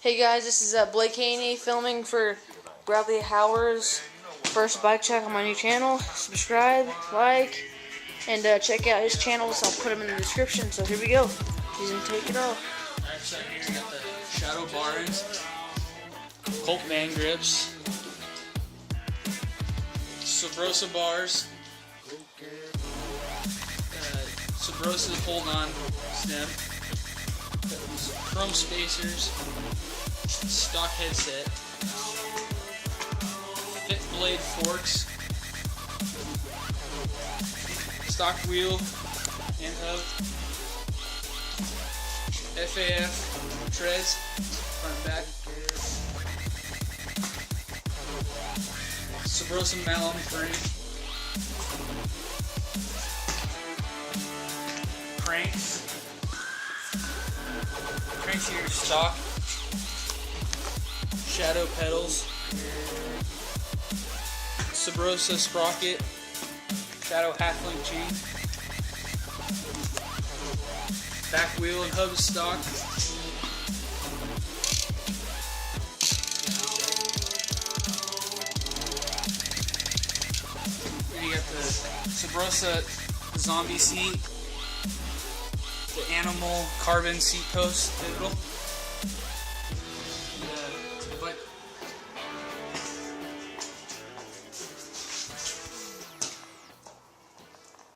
Hey guys, this is Blake Haney filming for Bradley Howard's first bike check on my new channel. Subscribe, like, and check out his channels. I'll put them in the description. So here we go. He's gonna take it off. Alright, so here we got the Shadow bars, Colt man grips, SUBSRCIBE bars, SUBSRCIBE hold on stem, chrome spacers, stock headset, fit blade forks, stock wheel and hub, FAF treads, front and back, SUBSRCIBE mount on the frame, cranks here stock, Shadow pedals, SUBSRCIBE sprocket, Shadow half link chain, back wheel and hub stock, then you got the SUBSRCIBE zombie seat, the animal carbon seat post pivotal.